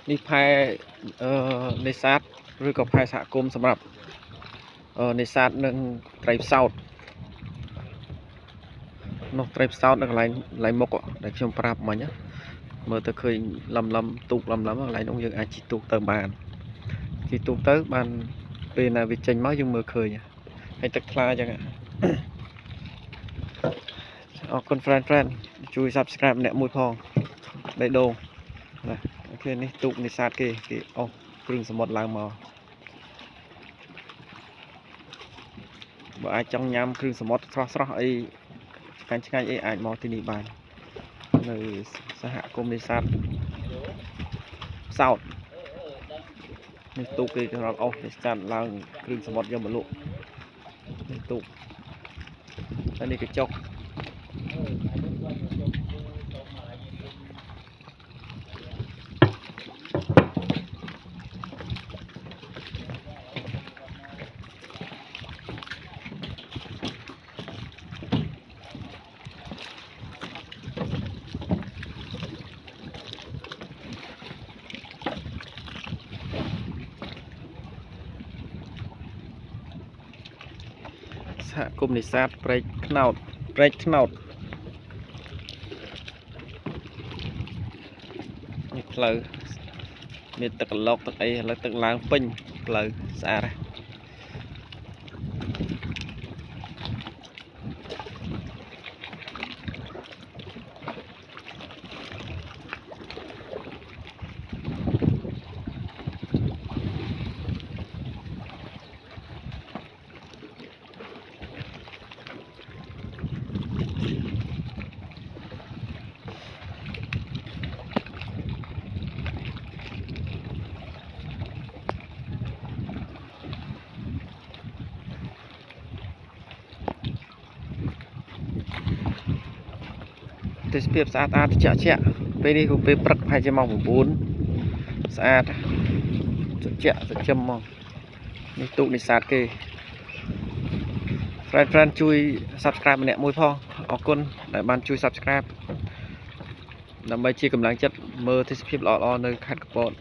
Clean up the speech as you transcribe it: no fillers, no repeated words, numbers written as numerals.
នេះផែនេសាទឬក៏ផែសហគមន៍សម្រាប់នេសាទនឹងត្រីផ្សោតនោះត្រីផ្សោតនៅកន្លែងមុខដែលខ្ញុំប្រាប់មិញមើលទៅឃើញលំទូកលំកន្លែងនោះយើងអាចជិះទូកទៅបានជិះទូកទៅបានពេលណាវាចេញមកយើងមើលឃើញហើយទឹកថ្លាអញ្ចឹងអរគុណ friend ជួយ subscribe ម្នាក់មួយផងបេះដូងណាអូខេនេះទូកនេសាទគេអស់គ្រឿងសមុទ្រឡើងមកបើអាចចង់ញ៉ាំគ្រឿងសមុទ្រស្រស់អីឆ្ងាញ់អីអាចមកទីនេះបាននៅសហគមន៍នេសាទផ្សោតនេះទូកគេសម្រាប់អស់នេសាទឡើងគ្រឿងសមុទ្រយកមកលក់នេះទូកហើយនេះកញ្ចុកសហគមន៍នេសាទព្រែកថ្នោតនេះផ្លូវមានទឹកកន្លកទឹកអីឥឡូវទឹកឡើងពេញផ្លូវស្អាតទេសភាពស្អាតត្រជាក់ពេលនេះគឺពេលព្រឹកប្រហែលជាម៉ោង 9ស្អាតត្រជាក់ត្រជាំមកនេះទូកនេសាទគេ friend ជួយ subscribe ម្នាក់មួយផងអរគុណដែលបានជួយ subscribe ដើម្បីជាកម្លាំងចិត្តមើលទេសភាពល្អៗនៅខេត្តកំពត